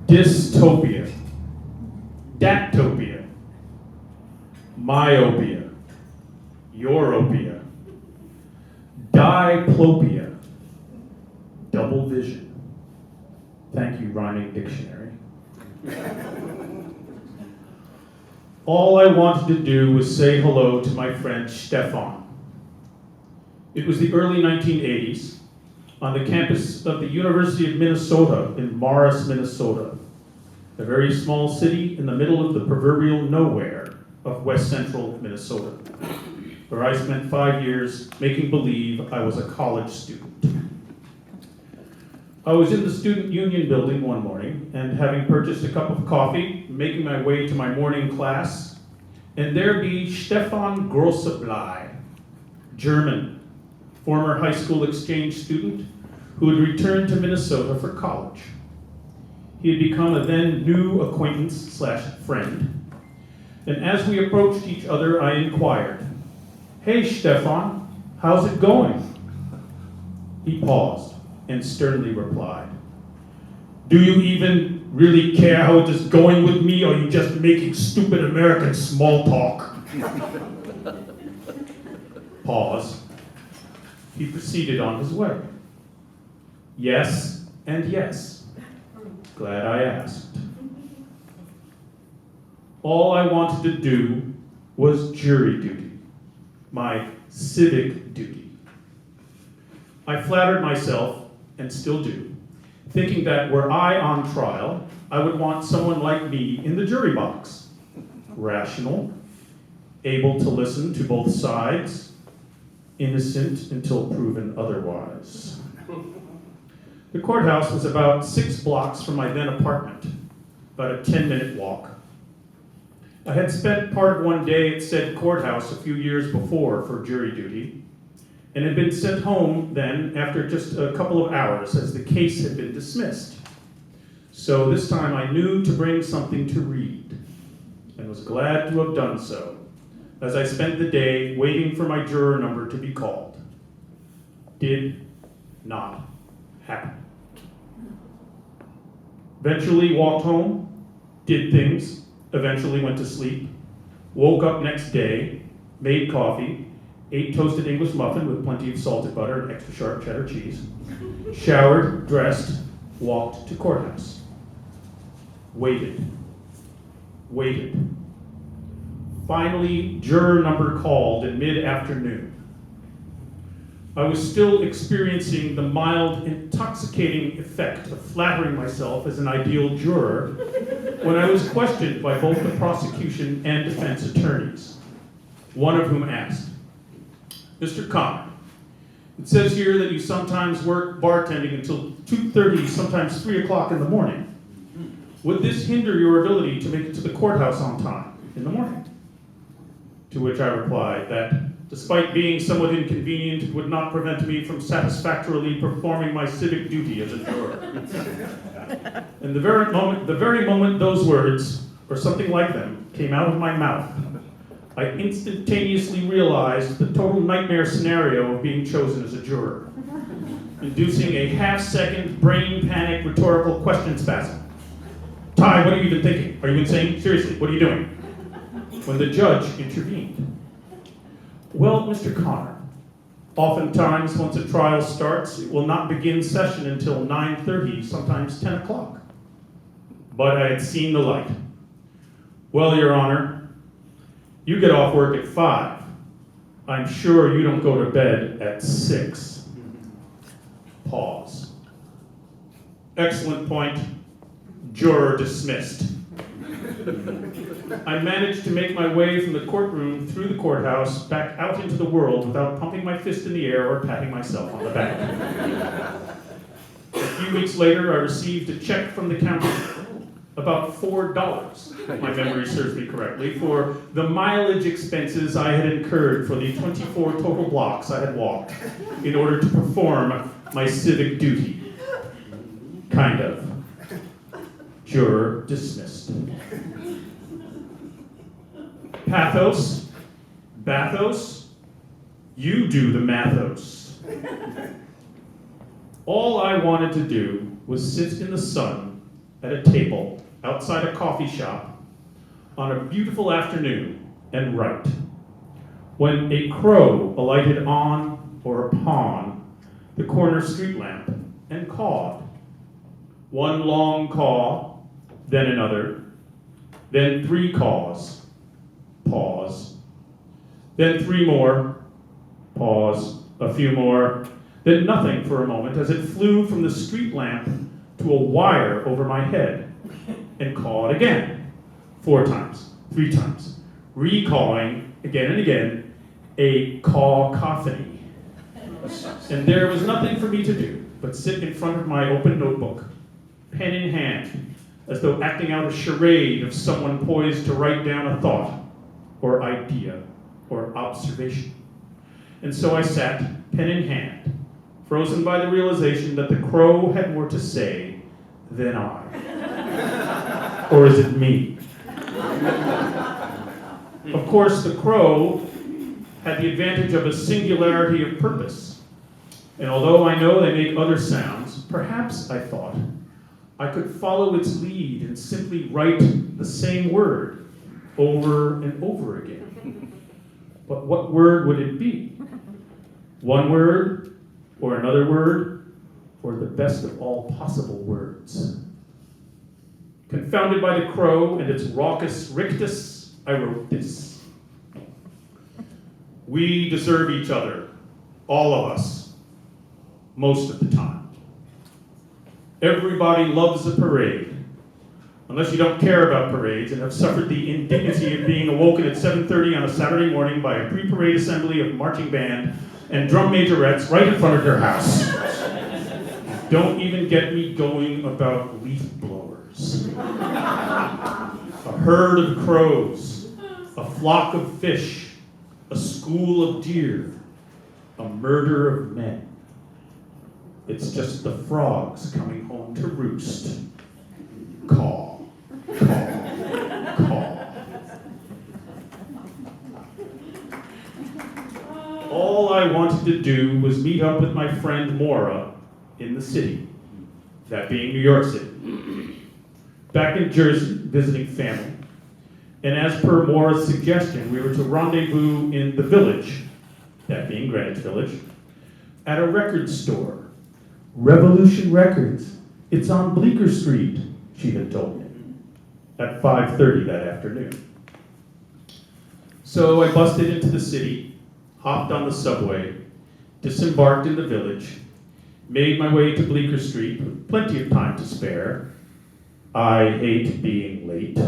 dystopia, datopia, myopia, europia, diplopia, double vision. Thank you, Rhyming Dictionary. All I wanted to do was say hello to my friend Stefan. It was the early 1980s on the campus of the University of Minnesota in Morris, Minnesota, a very small city in the middle of the proverbial nowhere of west central Minnesota, where I spent 5 years making believe I was a college student. I was in the student union building one morning, and having purchased a cup of coffee, making my way to my morning class, and there be Stefan Grosseblei, German, former high school exchange student who had returned to Minnesota for college. He had become a then new acquaintance/friend, and as we approached each other, I inquired, "Hey Stefan, how's it going?" He paused and sternly replied, "Do you even really care how it is going with me, or are you just making stupid American small talk?" Pause. He proceeded on his way. Yes and yes. Glad I asked. All I wanted to do was jury duty, my civic duty. I flattered myself, and still do, thinking that were I on trial, I would want someone like me in the jury box. Rational, able to listen to both sides, innocent until proven otherwise. The courthouse was about 6 blocks from my then apartment, about a 10-minute walk. I had spent part of one day at said courthouse a few years before for jury duty, and had been sent home then after just a couple of hours as the case had been dismissed. So this time I knew to bring something to read, and was glad to have done so, as I spent the day waiting for my juror number to be called. Did not happen. Eventually walked home, did things, eventually went to sleep, woke up next day, made coffee, ate toasted English muffin with plenty of salted butter and extra sharp cheddar cheese, showered, dressed, walked to courthouse. Waited. Finally, juror number called in mid-afternoon. I was still experiencing the mild, intoxicating effect of flattering myself as an ideal juror when I was questioned by both the prosecution and defense attorneys, one of whom asked, "Mr. Connor, it says here that you sometimes work bartending until 2:30, sometimes 3 o'clock in the morning. Would this hinder your ability to make it to the courthouse on time in the morning?" To which I replied that, despite being somewhat inconvenient, it would not prevent me from satisfactorily performing my civic duty as a juror. And the very moment those words, or something like them, came out of my mouth, I instantaneously realized the total nightmare scenario of being chosen as a juror, inducing a half-second brain panic rhetorical question spasm. "Ty, what are you even thinking? Are you insane? Seriously, what are you doing?" When the judge intervened. "Well, Mr. Connor, oftentimes once a trial starts, it will not begin session until 9:30, sometimes 10 o'clock. But I had seen the light. Well, Your Honor, you get off work at 5. I'm sure you don't go to bed at 6. Pause. Excellent point. Juror dismissed. I managed to make my way from the courtroom through the courthouse back out into the world without pumping my fist in the air or patting myself on the back. A few weeks later, I received a check from the county, about $4, my memory serves me correctly, for the mileage expenses I had incurred for the 24 total blocks I had walked in order to perform my civic duty. Kind of. Juror dismissed. Pathos, bathos, you do the mathos. All I wanted to do was sit in the sun at a table outside a coffee shop on a beautiful afternoon and write, when a crow alighted on or upon the corner street lamp and cawed. One long caw, then another, then 3 caws, pause, then 3 more, pause, a few more, then nothing for a moment as it flew from the street lamp to a wire over my head and cawed again, 4 times, 3 times, recawing again and again, a cacophony. And there was nothing for me to do but sit in front of my open notebook, pen in hand, as though acting out a charade of someone poised to write down a thought, or idea, or observation. And so I sat, pen in hand, frozen by the realization that the crow had more to say than I. Or is it me? Of course, the crow had the advantage of a singularity of purpose. And although I know they make other sounds, perhaps, I thought, I could follow its lead and simply write the same word over and over again. But what word would it be? One word, or another word, or the best of all possible words? Confounded by the crow and its raucous rictus, I wrote this. We deserve each other, all of us, most of the time. Everybody loves a parade, unless you don't care about parades and have suffered the indignity of being awoken at 7:30 on a Saturday morning by a pre-parade assembly of marching band and drum majorettes right in front of your house. Don't even get me going about leaf blowers. A herd of crows, a flock of fish, a school of deer, a murder of men. It's just the frogs coming home to roost. Caw, caw, caw. All I wanted to do was meet up with my friend Maura in the city, that being New York City. Back in Jersey, visiting family. And as per Maura's suggestion, we were to rendezvous in the Village, that being Greenwich Village, at a record store. Revolution Records. It's on Bleecker Street, she had told me, at 5:30 that afternoon. So I busted into the city, hopped on the subway, disembarked in the Village, made my way to Bleecker Street with plenty of time to spare. I hate being late.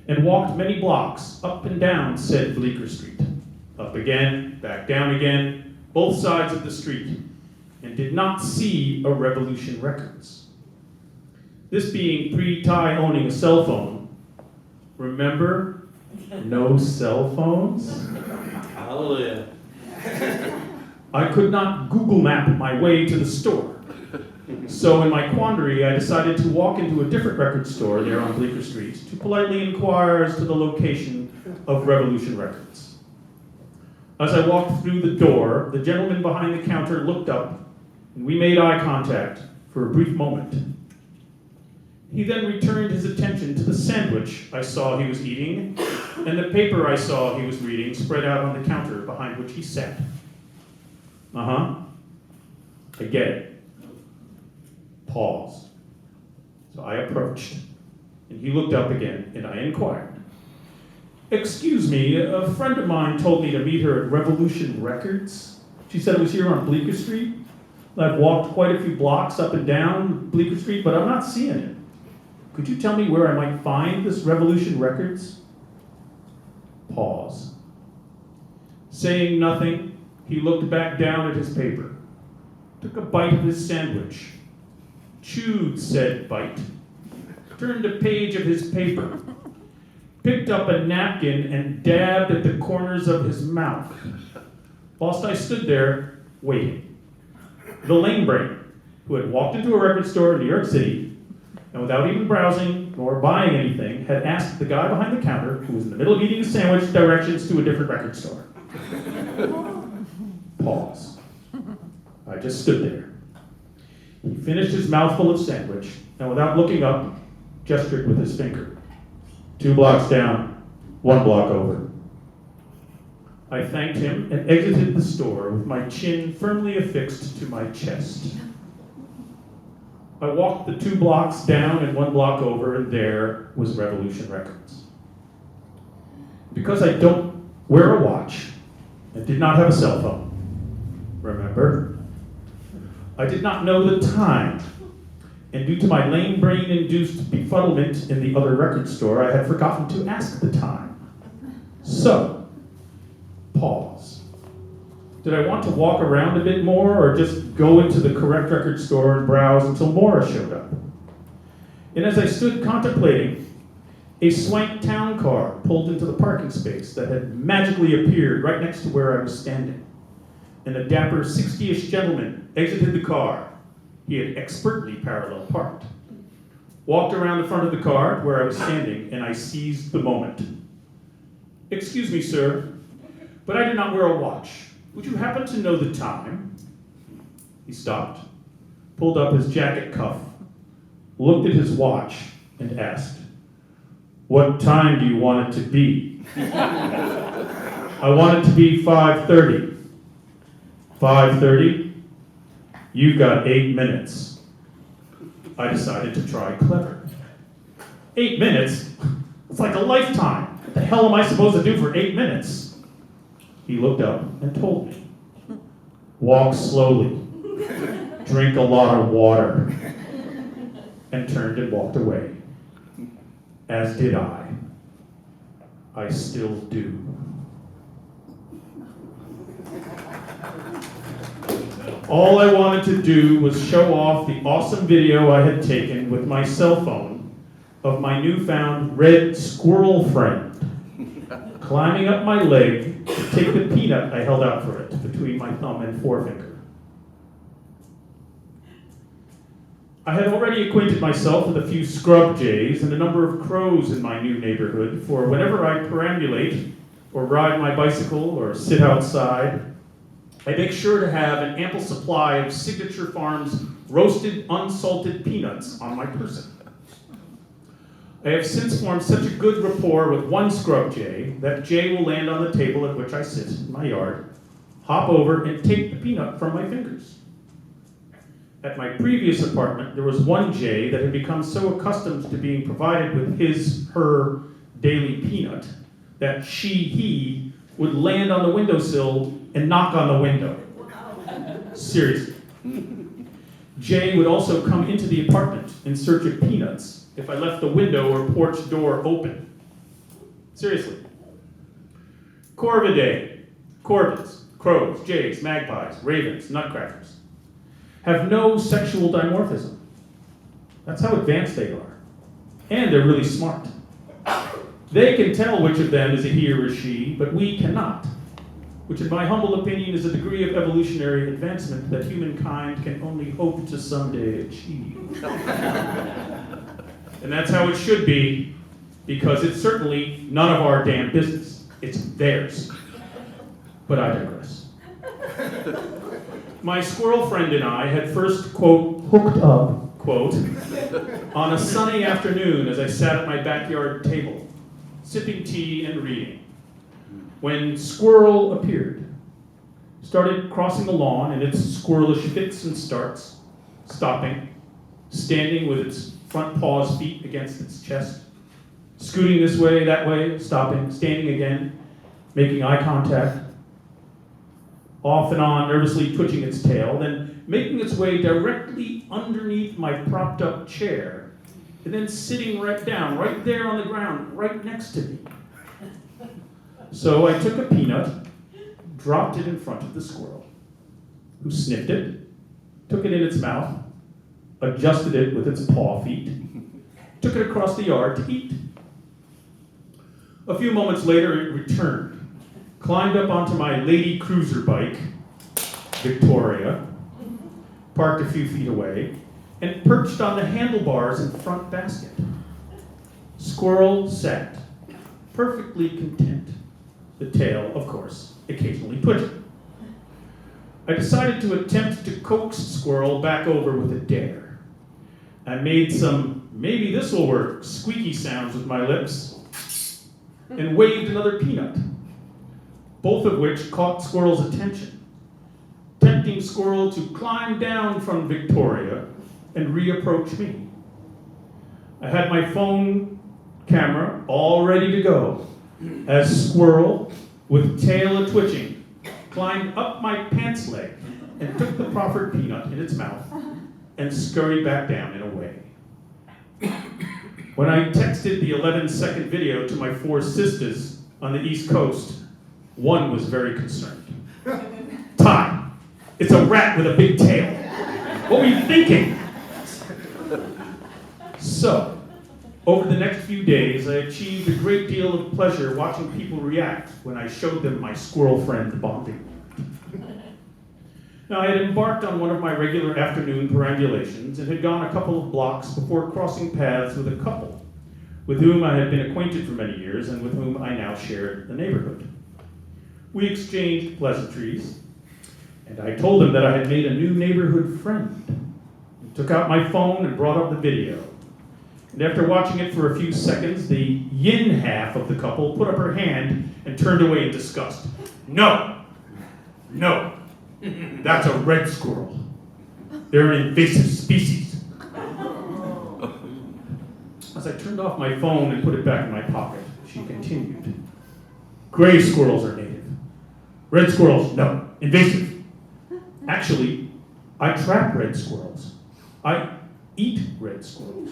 And walked many blocks up and down said Bleecker Street, up again, back down again, both sides of the street, and did not see a Revolution Records. This being pre-Ty owning a cell phone, remember, no cell phones? Hallelujah. I could not Google map my way to the store. So in my quandary, I decided to walk into a different record store there on Bleecker Street to politely inquire as to the location of Revolution Records. As I walked through the door, the gentleman behind the counter looked up, and we made eye contact for a brief moment. He then returned his attention to the sandwich I saw he was eating, and the paper I saw he was reading spread out on the counter behind which he sat. I get it. Pause. So I approached, and he looked up again, and I inquired. Excuse me, a friend of mine told me to meet her at Revolution Records. She said it was here on Bleecker Street. I've walked quite a few blocks up and down Bleecker Street, but I'm not seeing it. Could you tell me where I might find this Revolution Records? Pause. Saying nothing, he looked back down at his paper, took a bite of his sandwich, chewed said bite, turned a page of his paper, picked up a napkin and dabbed at the corners of his mouth, whilst I stood there waiting. The lame brain, who had walked into a record store in New York City, and without even browsing nor buying anything, had asked the guy behind the counter, who was in the middle of eating a sandwich, directions to a different record store. Pause. I just stood there. He finished his mouthful of sandwich, and without looking up, gestured with his finger. 2 blocks down, 1 block over. I thanked him and exited the store with my chin firmly affixed to my chest. I walked the 2 blocks down and 1 block over, and there was Revolution Records. Because I don't wear a watch and did not have a cell phone, remember, I did not know the time, and due to my lame brain-induced befuddlement in the other record store, I had forgotten to ask the time. So, pause. Did I want to walk around a bit more, or just go into the correct record store and browse until Maura showed up? And as I stood contemplating, a swank town car pulled into the parking space that had magically appeared right next to where I was standing. And a dapper 60-ish gentleman exited the car. He had expertly parallel parked. Walked around the front of the car where I was standing, and I seized the moment. "Excuse me, sir, but I do not wear a watch. Would you happen to know the time?" He stopped, pulled up his jacket cuff, looked at his watch, and asked, "What time do you want it to be?" "I want it to be 5:30. 5:30? You've got 8 minutes. I decided to try clever. 8 minutes? It's like a lifetime. What the hell am I supposed to do for 8 minutes? He looked up and told me. Walk slowly. Drink a lot of water. And turned and walked away. As did I. I still do. All I wanted to do was show off the awesome video I had taken with my cell phone of my newfound red squirrel friend climbing up my leg to take the peanut I held out for it between my thumb and forefinger. I had already acquainted myself with a few scrub jays and a number of crows in my new neighborhood, for whenever I perambulate or ride my bicycle or sit outside, I make sure to have an ample supply of Signature Farms roasted unsalted peanuts on my person. I have since formed such a good rapport with one scrub jay that Jay will land on the table at which I sit in my yard, hop over, and take the peanut from my fingers. At my previous apartment, there was one jay that had become so accustomed to being provided with her daily peanut that he would land on the windowsill and knock on the window. Seriously. Jay would also come into the apartment in search of peanuts if I left the window or porch door open. Seriously. Corvidae, corvids, crows, jays, magpies, ravens, nutcrackers have no sexual dimorphism. That's how advanced they are. And they're really smart. They can tell which of them is a he or a she, but we cannot, which in my humble opinion is a degree of evolutionary advancement that humankind can only hope to someday achieve. And that's how it should be, because it's certainly none of our damn business. It's theirs. But I digress. My squirrel friend and I had first, quote, hooked up, quote, on a sunny afternoon as I sat at my backyard table, sipping tea and reading, when Squirrel appeared, started crossing the lawn in its squirrelish fits and starts, stopping, standing with its front paws feet against its chest, scooting this way, that way, stopping, standing again, making eye contact, off and on, nervously twitching its tail, then making its way directly underneath my propped up chair, and then sitting right down, right there on the ground, right next to me. So I took a peanut, dropped it in front of the squirrel, who sniffed it, took it in its mouth, adjusted it with its paw feet, took it across the yard to eat. A few moments later, it returned, climbed up onto my lady cruiser bike, Victoria, parked a few feet away, and perched on the handlebars in front basket. Squirrel sat, perfectly content, the tail, of course, occasionally twitching. I decided to attempt to coax Squirrel back over with a dare. I made some maybe this will work squeaky sounds with my lips and waved another peanut, both of which caught Squirrel's attention, tempting Squirrel to climb down from Victoria and reapproach me. I had my phone camera all ready to go as Squirrel, with tail a-twitching, climbed up my pants leg and took the proffered peanut in its mouth and scurried back down and away. When I texted the 11-second video to my 4 sisters on the East Coast, one was very concerned. Ty, it's a rat with a big tail. What were you thinking? So, over the next few days, I achieved a great deal of pleasure watching people react when I showed them my squirrel friend bonding. Now, I had embarked on one of my regular afternoon perambulations and had gone a couple of blocks before crossing paths with a couple with whom I had been acquainted for many years and with whom I now shared the neighborhood. We exchanged pleasantries, and I told them that I had made a new neighborhood friend. I took out my phone and brought up the video. And after watching it for a few seconds, the yin half of the couple put up her hand and turned away in disgust. No, that's a red squirrel. They're an invasive species. As I turned off my phone and put it back in my pocket, she continued. Gray squirrels are native. Red squirrels, no, invasive. Actually, I trap red squirrels. I eat red squirrels.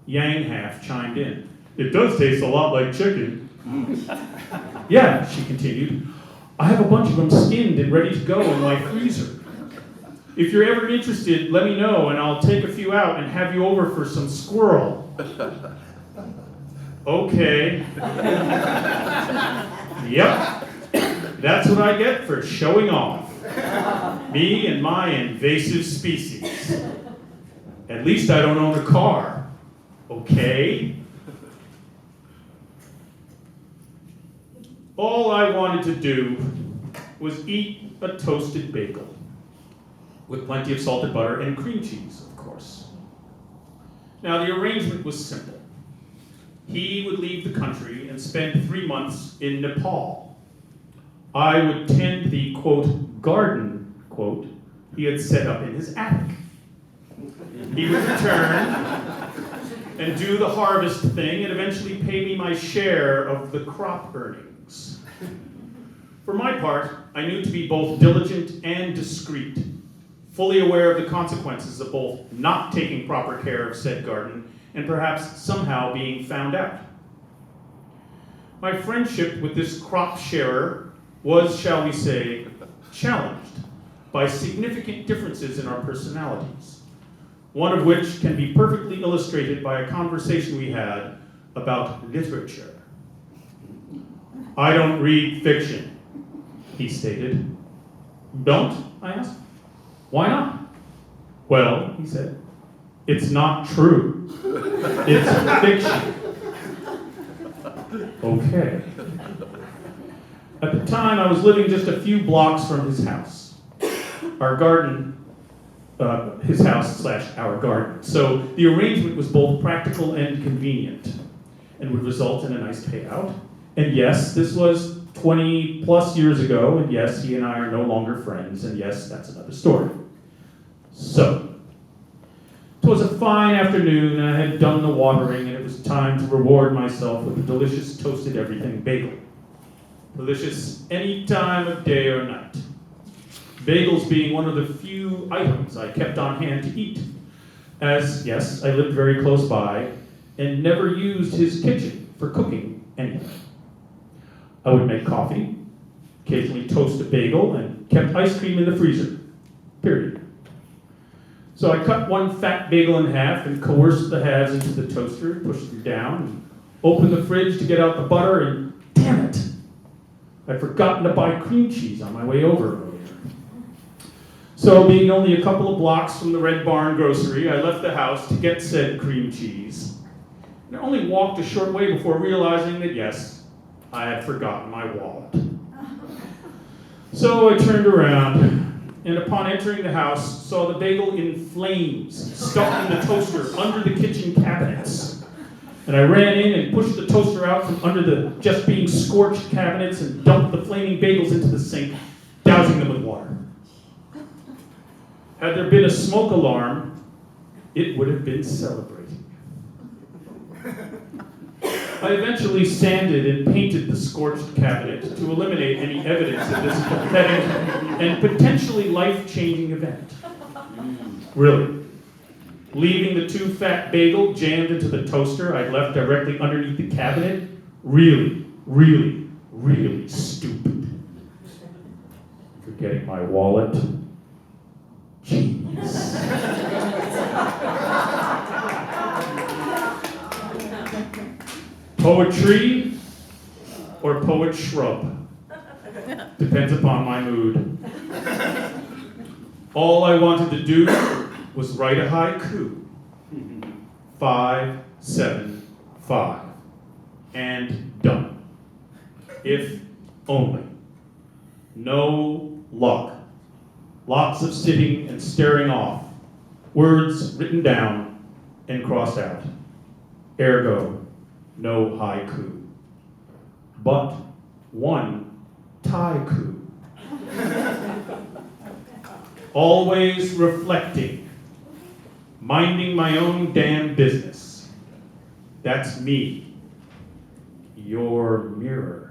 Yang half chimed in. It does taste a lot like chicken. Yeah, she continued. I have a bunch of them skinned and ready to go in my freezer. If you're ever interested, let me know and I'll take a few out and have you over for some squirrel. Okay. Yep. That's what I get for showing off. Me and my invasive species. At least I don't own a car. Okay? All I wanted to do was eat a toasted bagel with plenty of salted butter and cream cheese, of course. Now, the arrangement was simple. He would leave the country and spend 3 months in Nepal. I would tend the, quote, garden, quote, he had set up in his attic. He would return and do the harvest thing and eventually pay me my share of the crop earnings. For my part, I knew to be both diligent and discreet, fully aware of the consequences of both not taking proper care of said garden and perhaps somehow being found out. My friendship with this crop sharer was, shall we say, challenged by significant differences in our personalities, one of which can be perfectly illustrated by a conversation we had about literature. I don't read fiction, he stated. Don't? I asked. Why not? Well, he said, it's not true. It's fiction. Okay. At the time, I was living just a few blocks from his house. Our garden, his house / our garden. So the arrangement was both practical and convenient and would result in a nice payout. And yes, this was 20 plus years ago, and yes, he and I are no longer friends, and yes, that's another story. So, it was a fine afternoon, and I had done the watering, and it was time to reward myself with a delicious toasted everything bagel. Delicious any time of day or night. Bagels being one of the few items I kept on hand to eat, as, yes, I lived very close by, and never used his kitchen for cooking anything. I would make coffee, occasionally toast a bagel, and kept ice cream in the freezer, period. So I cut one fat bagel in half and coerced the halves into the toaster, pushed them down, and opened the fridge to get out the butter, and damn it, I'd forgotten to buy cream cheese on my way over earlier. So being only a couple of blocks from the Red Barn grocery, I left the house to get said cream cheese. And I only walked a short way before realizing that yes, I had forgotten my wallet. So I turned around, and upon entering the house, saw the bagel in flames, stuck in the toaster under the kitchen cabinets. And I ran in and pushed the toaster out from under the just being scorched cabinets and dumped the flaming bagels into the sink, dousing them with water. Had there been a smoke alarm, it would have been celebrating. I eventually sanded and painted the scorched cabinet to eliminate any evidence of this pathetic and potentially life-changing event. Really. Leaving the too fat bagel jammed into the toaster I'd left directly underneath the cabinet? Really, really, really stupid. Forgetting my wallet? Genius. Poetry or poet shrub? Depends upon my mood. All I wanted to do was write a haiku. 5, 7, 5. And done. If only. No luck. Lots of sitting and staring off. Words written down and crossed out. Ergo, no haiku. But one taiku. Always reflecting. Minding my own damn business. That's me. Your mirror.